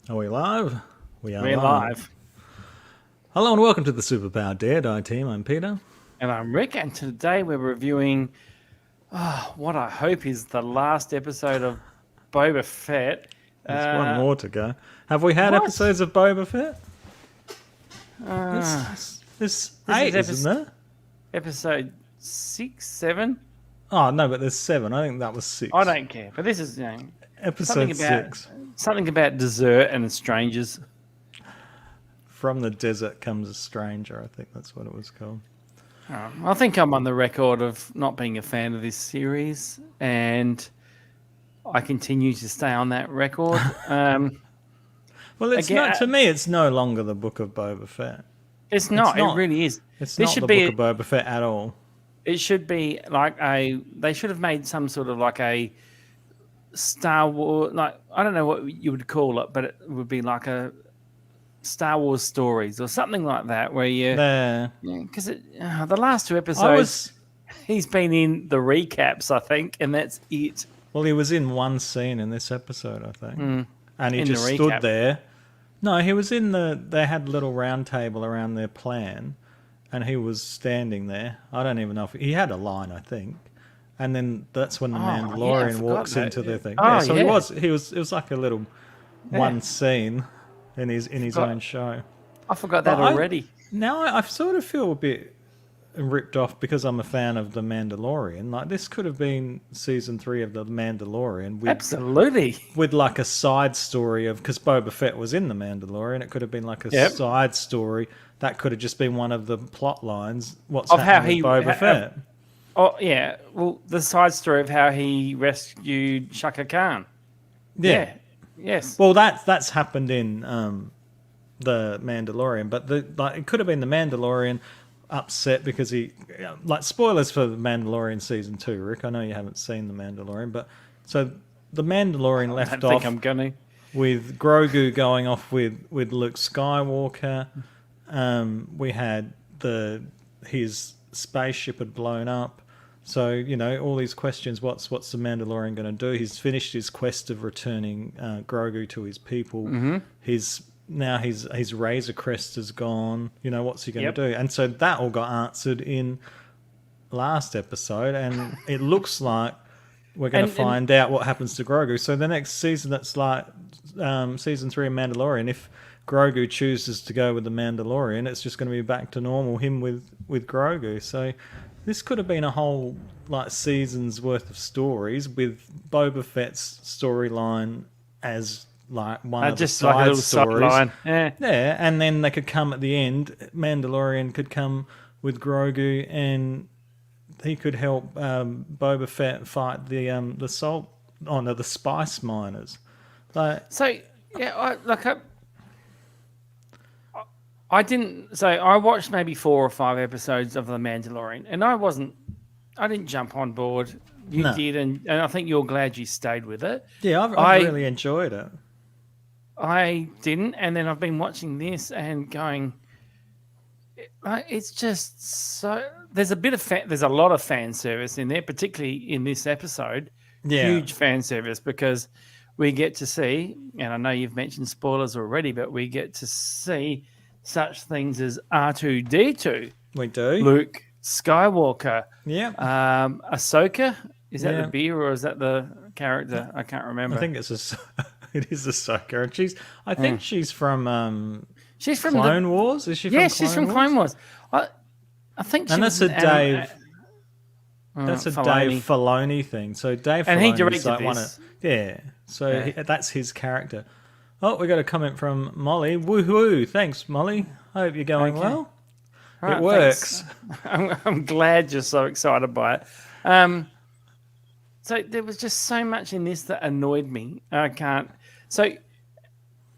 Are we live? We are We're live. live, Hello and welcome to the Superpowered Dare Die team. I'm Peter. and I'm Rick, and today we're reviewing what I hope is the last episode of Boba Fett. There's one Uh, more to go. Have we had what? episodes of Boba Fett? Uh, There's this is eight, isn't there? episode 6, 7. Oh, no, but there's seven. I think that was I six. don't care, but this is something Episode about six. something about dessert and strangers. From the Desert Comes a Stranger. I think that's what it was called. I think I'm on the record of not being a fan of this series, and I continue to stay on that record. Well, it's Again, not. To me, it's no longer the Book of Boba Fett. it's not. not. It really is. It's This not should the be. Book of Boba Fett at all. It should be like they should have made some sort of like a Star Wars, like, I don't know what you would call it, but it would be like a Star Wars stories or something like that, where There. because the last two I episodes, was. he's been in the recaps, I think, and that's it. Well, he was in one scene in this episode, I think. And he In just the stood recap. there. No, he was in the. They had a little round table around their plan, and he was standing there. I don't even know if he had a line, I think. And then that's when the Yeah, I Mandalorian forgot walks that. into their thing. Oh, Yeah, so yeah. he was. It was like a little one scene in his Forgot- own show. I forgot that But I- already. Now I sort of feel a bit ripped off because I'm a fan of the Mandalorian. Like this could have been season 3 of the Mandalorian with Absolutely. like a side story of, because Boba Fett was in the Mandalorian, it could have been like a Yep. side story that could have just been one of the plot lines. What's Of how happening with Boba Fett? Oh yeah. Well, the side story of how he rescued Shaka Khan. Yeah. Yes. Well, that's happened in the Mandalorian, but it could have been the Mandalorian upset because he, like, spoilers for the Mandalorian season 2, Rick. I know you haven't seen the Mandalorian, but so the Mandalorian I left don't think off I'm gonna. with Grogu going off with Luke Skywalker. We had his spaceship had blown up. So, all these questions. What's the Mandalorian going to do? He's finished his quest of returning Grogu to his people. His Razor Crest is gone. What's he going Yep. to do? And so that all got answered in last episode, and it looks like we're going to And- find out what happens to Grogu. So the next season, that's like season 3 of Mandalorian. If Grogu chooses to go with the Mandalorian, it's just going to be back to normal, him with Grogu. So this could have been a whole like season's worth of stories with Boba Fett's storyline as like one of the Just like a side little stories. sideline. Yeah. Yeah, and then they could come at the end. Mandalorian could come with Grogu, and he could help Boba Fett fight the salt. Oh no, the spice miners. Like, So yeah, I didn't. So I watched maybe 4 or 5 episodes of The Mandalorian, and I didn't jump on board. You No. did, and I think you're glad you stayed with it. yeah, I've I- really enjoyed it. I didn't, and then I've been watching this and going. It's just so. There's a lot of fan service in there, particularly in this episode. Yeah. Huge fan service because we get to see, and I know you've mentioned spoilers already, but we get to see such things as R2D2, We do. Luke Skywalker, Yeah, Ahsoka. Is that Yeah. the beer or is that the character? I can't remember. I think it is Ahsoka, and I think she's from she's from Clone Wars. Is she? Yeah, from she's from Clone Wars. I think she And was that's a an Dave. That's a Filoni. Dave Filoni thing. So Dave And he Filoni's directed like one this. of, yeah. So Yeah. that's his character. Oh, we got a comment from Molly. Woohoo! Thanks, Molly. Hope you're going Okay. well. All right, It works. thanks. I'm glad you're so excited by it. So there was just so much in this that annoyed me. I can't. So,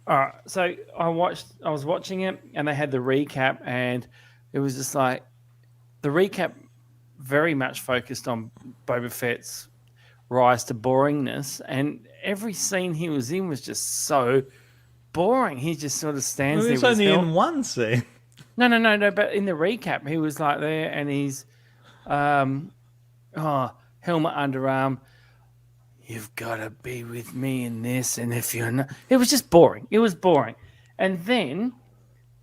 all right. So I was watching it, and they had the recap, and it was just like the recap very much focused on Boba Fett's rise to boringness, and every scene he was in was just so boring. He just sort of stands It there was with his only helmet. in one scene. No. But in the recap, he was like there, and he's helmet underarm. you've got to be with me in this, and if you're not, it was just boring. It was boring, and then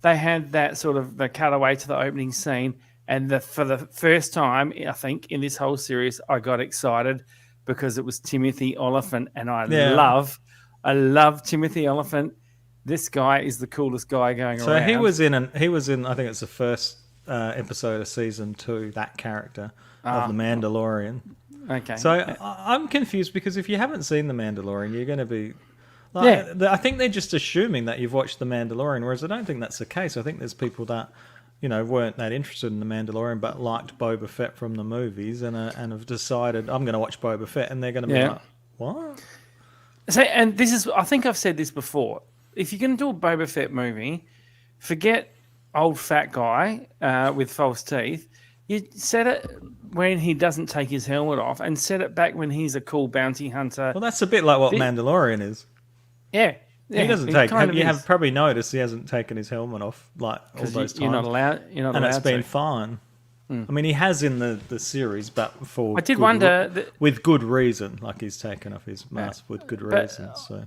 they had that sort of the cutaway to the opening scene, and for the first time, I think in this whole series, I got excited because it was Timothy Oliphant, and I love Timothy Oliphant. This guy is the coolest guy going around. So he was in I think it's the first episode of season 2. That character of the Mandalorian. Okay. So I'm confused because if you haven't seen the Mandalorian, you're going to be. Like, I think they're just assuming that you've watched the Mandalorian, whereas I don't think that's the case. I think there's people that, weren't that interested in the Mandalorian but liked Boba Fett from the movies and have decided I'm going to watch Boba Fett, and they're going to be like, what? So, and this is, I think I've said this before. If you're going to do a Boba Fett movie, forget old fat guy with false teeth. You set it when he doesn't take his helmet off, and set it back when he's a cool bounty hunter. Well, that's a bit like what Mandalorian is. Yeah. He doesn't take. You have probably noticed he hasn't taken his helmet off like all those times. You're not allowed. And it's been fine. I mean, he has in the series, but I did wonder with good reason. Like he's taken off his mask with good reason. So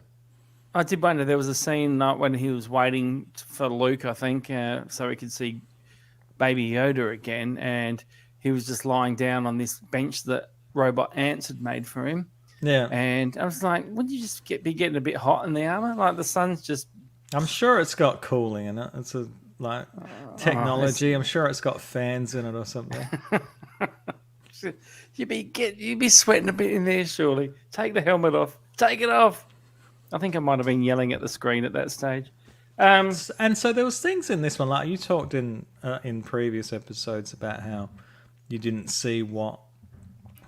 I did wonder. There was a scene when he was waiting for Luke, I think, so he could see Baby Yoda again, and he was just lying down on this bench that robot ants had made for him. Yeah, and I was like, wouldn't you just be getting a bit hot in the armor? Like the sun's just. I'm sure it's got cooling in it. It's a technology. I'm sure it's got fans in it or something. You'd be sweating a bit in there, surely. Take the helmet off. Take it off. I think I might have been yelling at the screen at that stage. And so there was things in this one, like you talked in previous episodes about how you didn't see what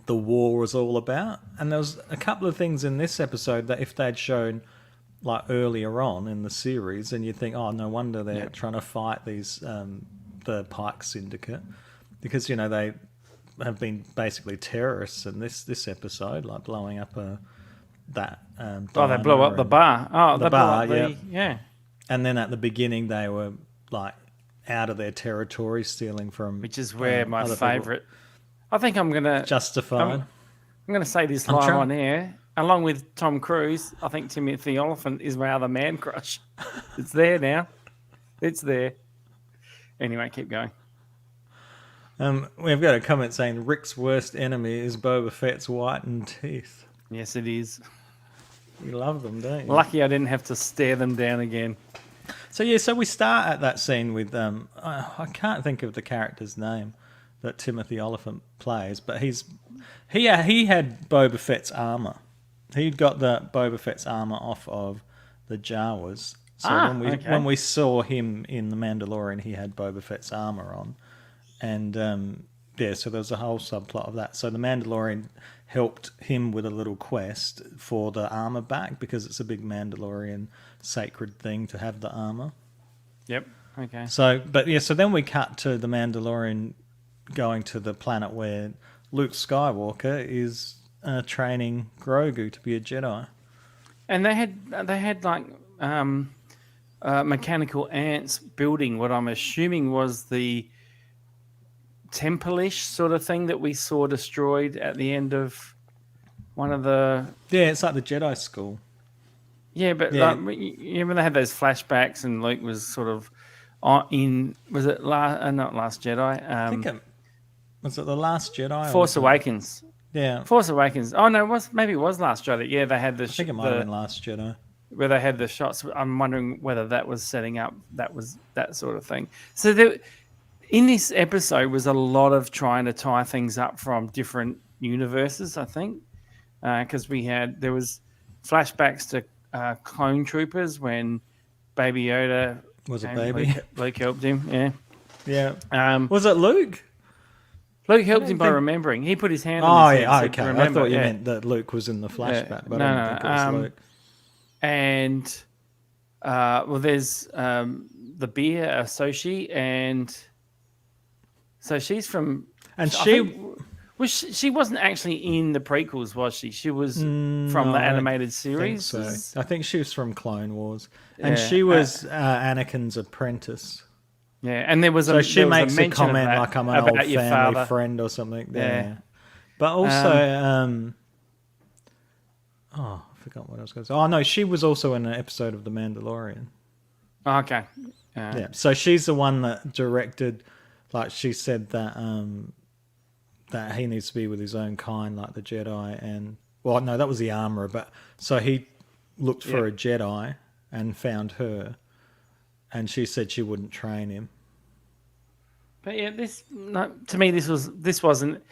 the war was all about, and there was a couple of things in this episode that if they'd shown like earlier on in the series, and you'd think, oh, no wonder they're trying to fight these the Pike Syndicate, because they have been basically terrorists in this episode, like blowing up that. They blew up the bar. Oh, the bar, yeah. And then at the beginning, they were like out of their territory, stealing from. Which is where my favourite. I think I'm gonna Justified. I'm gonna say this line on air, along with Tom Cruise. I think Timothy Oliphant is my other man crush. It's there now. It's there. Anyway, keep going. We've got a comment saying Rick's worst enemy is Boba Fett's whitened teeth. Yes, it is. You love them, don't you? Lucky I didn't have to stare them down again. So we start at that scene with I can't think of the character's name that Timothy Oliphant plays, but he had Boba Fett's armor. He'd got the Boba Fett's armor off of the Jawas. So when we saw him in The Mandalorian, he had Boba Fett's armor on, and so there was a whole subplot of that. So the Mandalorian helped him with a little quest for the armor back, because it's a big Mandalorian sacred thing to have the armor. Yep. Okay. So then we cut to the Mandalorian going to the planet where Luke Skywalker is training Grogu to be a Jedi. And they had like mechanical ants building what I'm assuming was the temple-ish sort of thing that we saw destroyed at the end of one of the... Yeah, it's like the Jedi school. Yeah, but when they had those flashbacks and Luke was sort of in... Was it not Last Jedi? I think was it The Last Jedi? Force Awakens. Yeah. Force Awakens. Oh, no, maybe it was Last Jedi. Yeah, they had the... I think it might have been Last Jedi. Where they had the shots. I'm wondering whether that was setting up, that was that sort of thing. So in this episode was a lot of trying to tie things up from different universes, I think. Because there was flashbacks to Clone Troopers when Baby Yoda... Was it Baby? Luke helped him, yeah. Yeah. Was it Luke? Luke helped him by remembering. He put his hand on his head. Okay. I thought you meant that Luke was in the flashback, but I don't think it was Luke. And, there's the beer, Sochi, and so she's from... And she wasn't actually in the prequels, was she? She was from the animated series? I think she was from Clone Wars. And she was Anakin's apprentice. Yeah, and there was so she makes a comment that, like I'm an old family friend or something. Yeah. But also, Oh, I forgot what I was going to say. Oh no, she was also in an episode of The Mandalorian. Okay. Yeah, so she's the one that directed. Like she said that that he needs to be with his own kind, like the Jedi, and well, no, that was the armorer. But so he looked for a Jedi and found her, and she said she wouldn't train him. But yeah, to me this wasn't.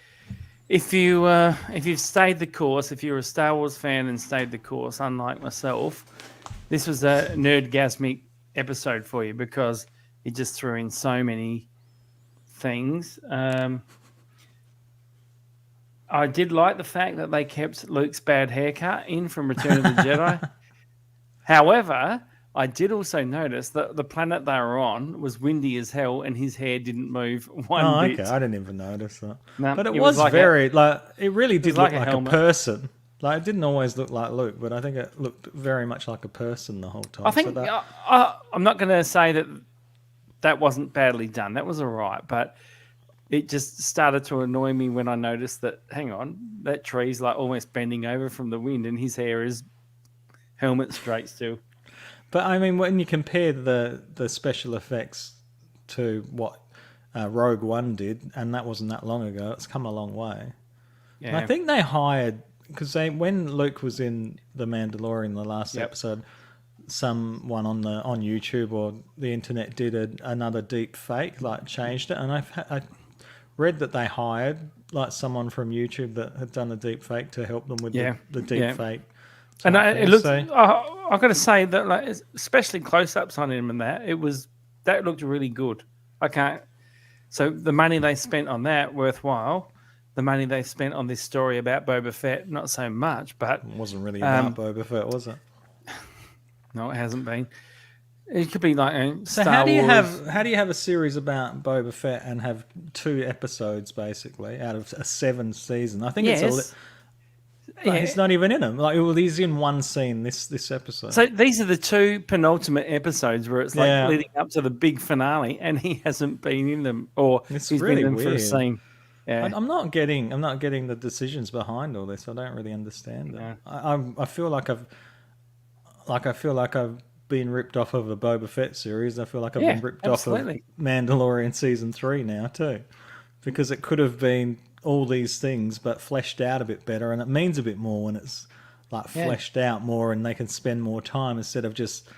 If you've stayed the course, if you're a Star Wars fan and stayed the course, unlike myself, this was a nerdgasmic episode for you because it just threw in so many things. I did like the fact that they kept Luke's bad haircut in from Return of the Jedi. However, I did also notice that the planet they were on was windy as hell and his hair didn't move one bit. Okay, I didn't even notice that. No, but it was like very it really did look like a helmet. person. Like it didn't always look like Luke, but I think it looked very much like a person the whole time. I think I'm not going to say that wasn't badly done. That was all right, but it just started to annoy me when I noticed that, hang on, that tree's like almost bending over from the wind and his hair is helmet straight still. But I mean, when you compare the special effects to what Rogue One did, and that wasn't that long ago, it's come a long way. Yeah. And I think they hired, because when Luke was in The Mandalorian, the last episode, someone on YouTube or the internet did another deep fake, like changed it, and I read that they hired like someone from YouTube that had done a deep fake to help them with the deep fake. And it looked. I've got to say that, like, especially close-ups on him and that looked really good. I can't. So the money they spent on that worthwhile. The money they spent on this story about Boba Fett, not so much. But it wasn't really about Boba Fett, was it? No, it hasn't been. It could be like so Star Wars. How do you have a series about Boba Fett and have 2 episodes basically out of a 7 season? I think it's he's not even in them. Like, well, he's in one scene this episode. So these are the 2 penultimate episodes where it's like leading up to the big finale, and he hasn't been in them, or it's he's really been in them weird. for a scene. Yeah. I'm not getting the decisions behind all this. I don't really understand it. I feel like I've been ripped off of a Boba Fett series. I feel like I've been ripped off of Mandalorian season 3 now too, because it could have been all these things but fleshed out a bit better, and it means a bit more when it's like fleshed out more and they can spend more time instead of just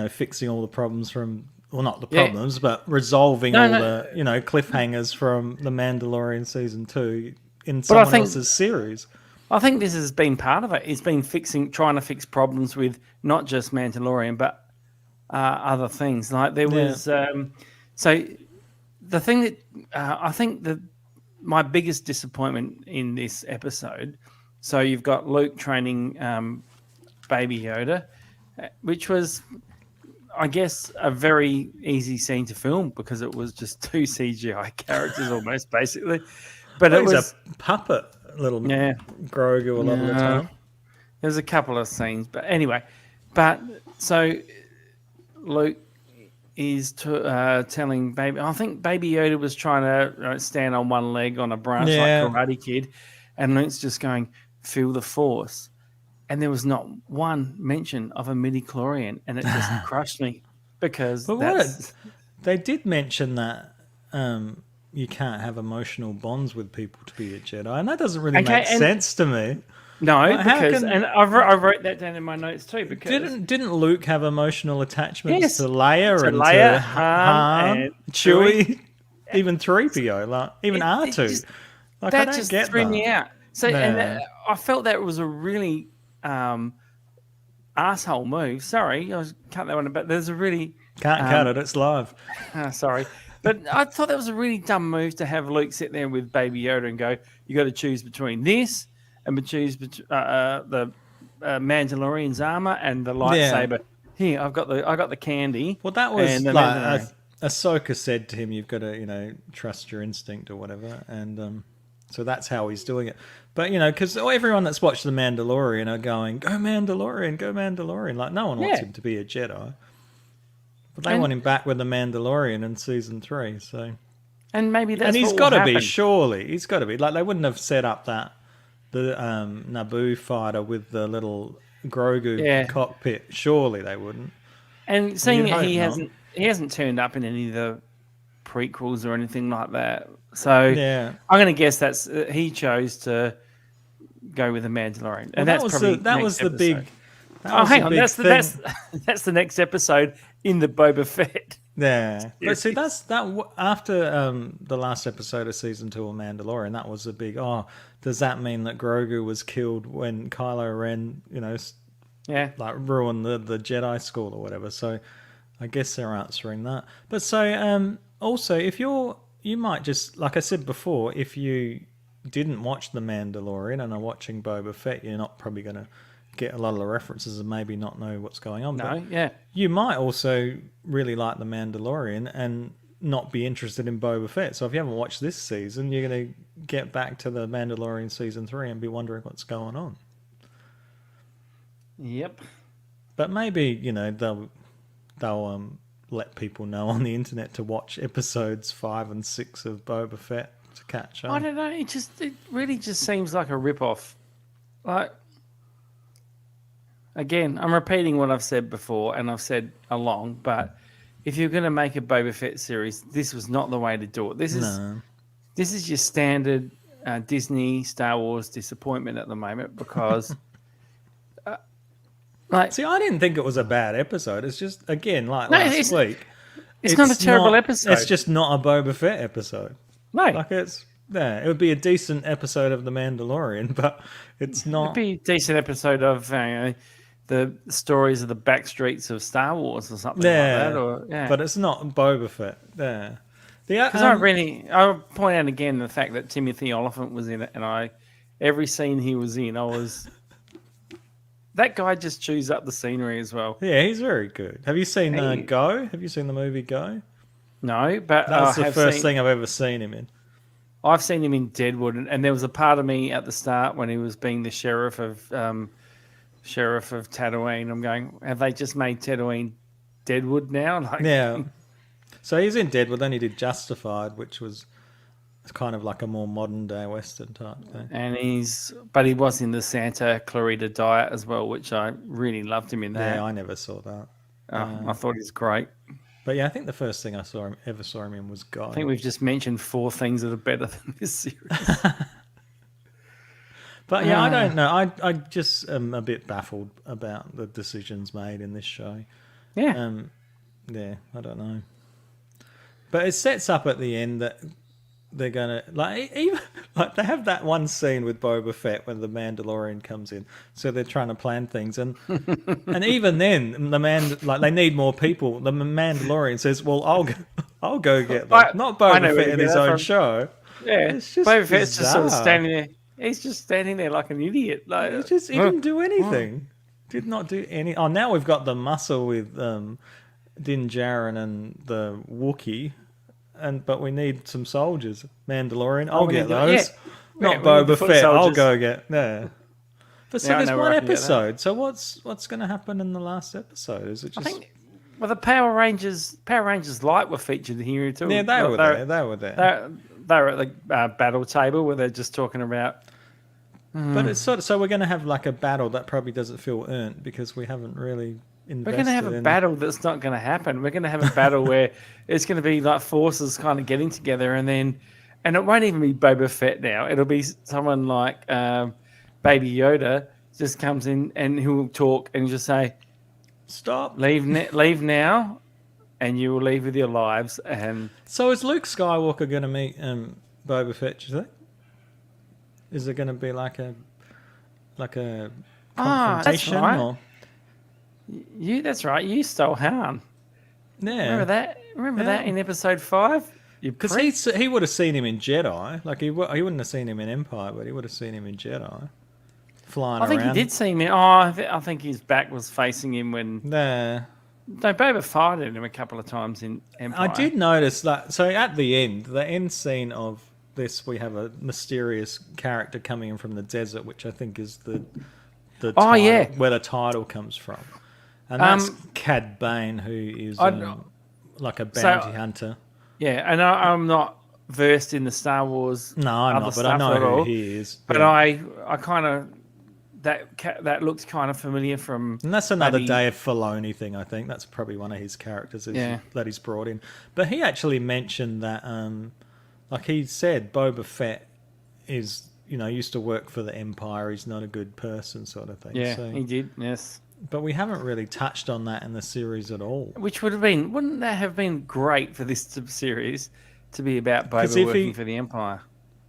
fixing all the problems from, well, not the problems but resolving the cliffhangers from the Mandalorian season 2 in someone else's series. I think this has been part of it. It's been trying to fix problems with not just Mandalorian but other things. Like there was so the thing that I think that my biggest disappointment in this episode, so you've got Luke training Baby Yoda, which was, I guess, a very easy scene to film because it was just 2 CGI characters almost, basically. But it was a puppet, little Grogu a lot of the time. There's a couple of scenes, but anyway. But so Luke is telling Baby... I think Baby Yoda was trying to stand on one leg on a branch like Karate Kid, and Luke's just going, feel the Force. And there was not one mention of a midi-chlorian, and it just crushed me because they did mention that you can't have emotional bonds with people to be a Jedi, and that doesn't really make sense to me. No, because and I wrote that down in my notes too. Because didn't Luke have emotional attachments to Leia to Han, and Chewie, even 3PO, like even R2? Like, that just threw me out. So and I felt that was a really asshole move. Sorry, I was cut that one, but there's a really can't cut it. It's live. Sorry. But I thought that was a really dumb move to have Luke sit there with Baby Yoda and go, you got to choose between this and choose the Mandalorian's armor and the lightsaber. Here, I got the candy. Well, that was like Ahsoka said to him, "You've got to, trust your instinct or whatever." And so that's how he's doing it. But because everyone that's watched The Mandalorian are going, "Go Mandalorian, go Mandalorian!" Like no one wants him to be a Jedi, but they want him back with the Mandalorian in season 3. So, and maybe that's and he's got to be. Surely he's got to be. Like they wouldn't have set up that. Naboo fighter with the little Grogu Yeah. cockpit. Surely they wouldn't. And seeing You'd that hope he not. hasn't turned up in any of the prequels or anything like that. So Yeah. I'm going to guess that's he chose to go with the Mandalorian, Well, and that's probably that was next the episode. big. That Oh, was the hang on, big thing. that's the next episode in the Boba Fett Yeah, but see, series. after the last episode of season 2 of Mandalorian. That was a big. Oh, does that mean that Grogu was killed when Kylo Ren, Yeah, like ruined the Jedi school or whatever? So, I guess they're answering that. But so, also, if you might just, like I said before, if you didn't watch the Mandalorian and are watching Boba Fett, you're not probably going to get a lot of the references and maybe not know what's going on. But no, yeah. you might also really like The Mandalorian and not be interested in Boba Fett. So if you haven't watched this season, you're going to get back to The Mandalorian season 3 and be wondering what's going on. Yep. But maybe, they'll let people know on the internet to watch episodes 5 and 6 of Boba Fett to catch up. I don't know. It really just seems like a rip-off. Like, again, I'm repeating what I've said before, and I've said along. But if you're going to make a Boba Fett series, this was not the way to do it. This is your standard Disney Star Wars disappointment at the moment because, See, I didn't think it was a bad episode. It's just, again, like No, last week. it's not a terrible episode. It's just not a Boba Fett episode. No. Like it would be a decent episode of The Mandalorian, but it's not. It'd be a decent episode of the stories of the backstreets of Star Wars or something like that. But it's not Boba Fett. Yeah. Because I'll point out again the fact that Timothy Oliphant was in it, and every scene he was in, that guy just chews up the scenery as well. Yeah, he's very good. Have you seen Go? Have you seen the movie Go? No, but That's the first thing I've ever seen him in. I've seen him in Deadwood, and there was a part of me at the start when he was being the sheriff of Tatooine. I'm going, have they just made Tatooine Deadwood now? Yeah. So he's in Deadwood. Then he did Justified, which was kind of like a more modern day Western type thing. And he was in the Santa Clarita Diet as well, which I really loved him in that. Yeah, I never saw that. I thought he was great. But yeah, I think the first thing I ever saw him in was Guy. I think we've just mentioned 4 things that are better than this series. But yeah, I don't know. I just am a bit baffled about the decisions made in this show. Yeah. Yeah, I don't know. But it sets up at the end that they're gonna even they have that one scene with Boba Fett when the Mandalorian comes in, so they're trying to plan things, and even then they need more people. The Mandalorian says, "Well, I'll go get them." Not Boba Fett in his own show. Yeah, it's just Boba Fett's bizarre. just sort of standing there. He's just standing there like an idiot. He didn't do anything. Did not do any. Oh, now we've got the muscle with Din Djarin and the Wookiee. But we need some soldiers. Mandalorian, I'll get those. Not Boba Fett. I'll go get. Yeah. But so there's one episode. So what's going to happen in the last episode? Is it just? I think. Well, the Power Rangers Light were featured here too. Yeah, they were there. They were there. They were at the battle table where they're just talking about. But it's so we're going to have like a battle that probably doesn't feel earned because we haven't really. We're going to have a battle that's not going to happen. We're going to have a battle where it's going to be like forces kind of getting together, and it won't even be Boba Fett now. It'll be someone like Baby Yoda just comes in and he'll talk and just say, "Stop, leave now, and you will leave with your lives." And so is Luke Skywalker going to meet Boba Fett? Do you think? Is there going to be like a confrontation? That's right. Or? That's right. You stole Han. Yeah. Remember that? That in episode 5? Because he would have seen him in Jedi. Like he wouldn't have seen him in Empire, but he would have seen him in Jedi. Flying around. I think he did see him in... I think his back was facing him when... Nah. No, Boba fighted him a couple of times in Empire. I did notice that. So at the end scene of this, we have a mysterious character coming in from the desert, which I think is the title, where the title comes from. And that's Cad Bane, who is like a bounty hunter. Yeah, and I'm not versed in the Star Wars. No, I'm other not, but I stuff know at who all. he is. But yeah. I kind of that looks kind of familiar from. And that's another maybe, Dave Filoni thing, I think. That's probably one of his characters Yeah. that he's brought in. But he actually mentioned that, like he said, Boba Fett is, used to work for the Empire. He's not a good person, sort of thing. Yeah, So, he did. Yes. but we haven't really touched on that in the series at all. Which wouldn't that have been great for this series to be about 'Cause Boba if working he- for the Empire?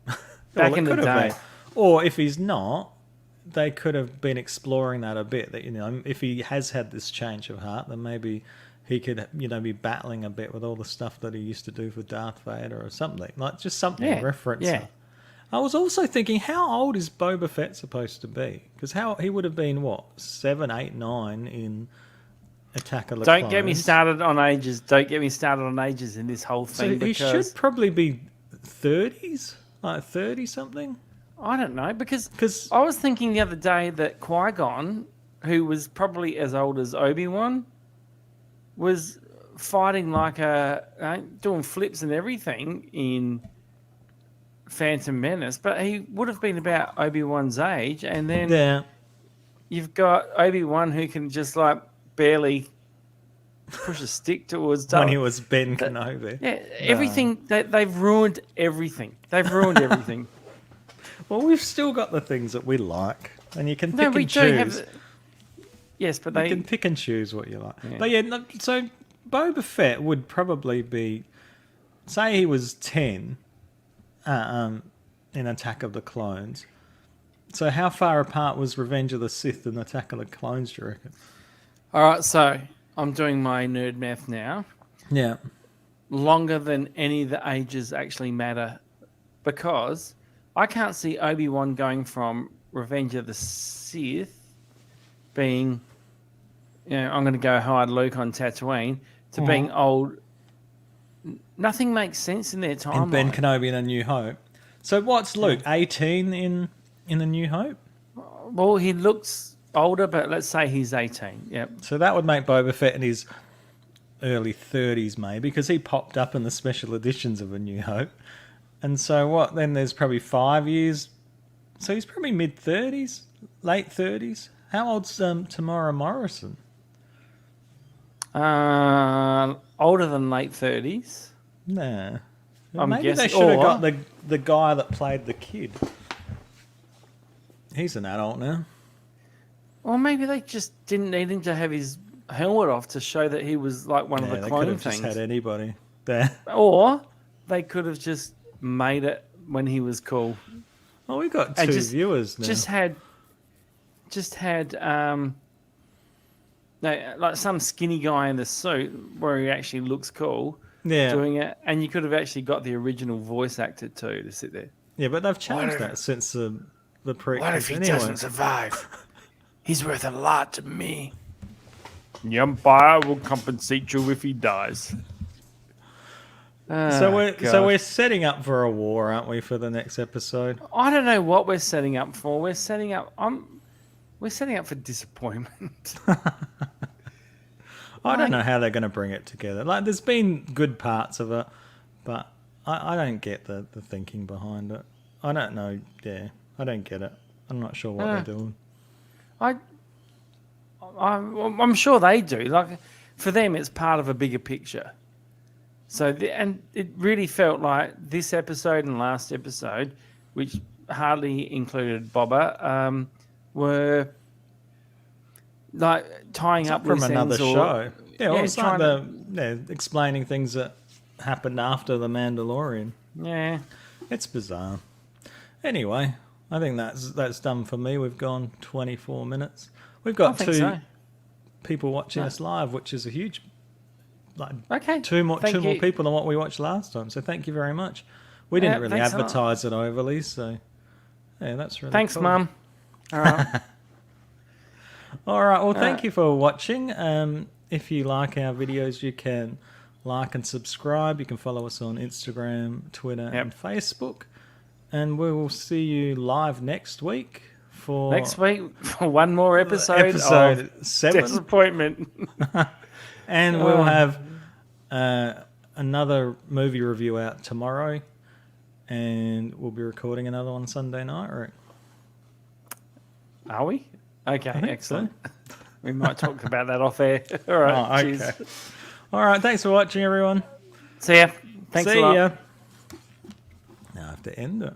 Well, Back it in the could have day. been. Or if he's not, they could have been exploring that a bit. That if he has had this change of heart, then maybe he could be battling a bit with all the stuff that he used to do for Darth Vader or something, like just something reference. Yeah. I was also thinking, how old is Boba Fett supposed to be? Because he would have been 7, 8, 9 in Attack of the Clones. Don't get me started on ages. Don't get me started on ages in this whole thing. So he should probably be 30s, like 30 something. I don't know, because 'Cause- I was thinking the other day that Qui-Gon, who was probably as old as Obi-Wan, was fighting doing flips and everything in Phantom Menace, but he would have been about Obi-Wan's age, and then Yeah. you've got Obi-Wan who can just barely push a stick towards When he was Ben Kenobi. Yeah, everything. They've ruined everything. They've ruined everything. Well, we've still got the things that we like, and you can pick No, we and do choose. have. Yes, but You they. can pick and choose what you like. Yeah. But yeah, so Boba Fett would probably be, say he was 10 in Attack of the Clones. So how far apart was Revenge of the Sith and Attack of the Clones, do you reckon? All right, so I'm doing my nerd math now. Yeah. Longer than any of the ages actually matter, because I can't see Obi-Wan going from Revenge of the Sith being, I'm going to go hide Luke on Tatooine, to being old. Nothing makes sense in their timeline. And Ben Kenobi in A New Hope. So what's Luke, 18 in A New Hope? Well, he looks older, but let's say he's 18. Yep. So that would make Boba Fett in his early 30s, maybe, because he popped up in the special editions of A New Hope. And so then there's probably 5 years. So he's probably mid-30s, late 30s. How old's Tamara Morrison? Older than late 30s. Nah. I'm Maybe they guessing- should have or- got the guy that played the kid. He's an adult now. Or maybe they just didn't need him to have his helmet off to show that he was like one of the They could clone have things. just had anybody there. Or they could have just made it when he was cool. Well, we've got And two viewers now. Just had like some skinny guy in the suit where he actually looks cool doing it, and you could have actually got the original voice actor too to sit there. Yeah, but they've changed that since the prequels. What if he doesn't survive? He's worth a lot to me. The Empire will compensate you if he dies. So we're setting up for a war, aren't we, for the next episode? I don't know what we're setting up for. We're setting up for disappointment. I don't know how they're going to bring it together. Like, there's been good parts of it, but I don't get the thinking behind it. I don't know. Yeah, I don't get it. I'm not sure what they're doing. I'm sure they do. Like, for them, it's part of a bigger picture. So, and it really felt like this episode and last episode, which hardly included Boba, were like tying up From loose another ends show. Yeah, well, it's like trying explaining things that happened after The Mandalorian. Yeah. It's bizarre. Anyway, I think that's done for me. We've gone 24 minutes. We've got two people watching us live, which is a huge, two more people than what we watched last time. So thank you very much. We didn't really advertise it overly, so yeah, that's really Thanks, cool. Mum. All right. All right. Well, thank you for watching. If you like our videos, you can like and subscribe. You can follow us on Instagram, Twitter, and Facebook. And we will see you live next week for one more episode of 7. Disappointment. And we'll have another movie review out tomorrow. and we'll be recording another one Sunday night, Rick. Are we? Okay, think excellent. We might talk about that off air. All right. Oh, okay. Cheers. All right. Thanks for watching, everyone. See ya. Thanks See a lot. ya. Now I have to end it.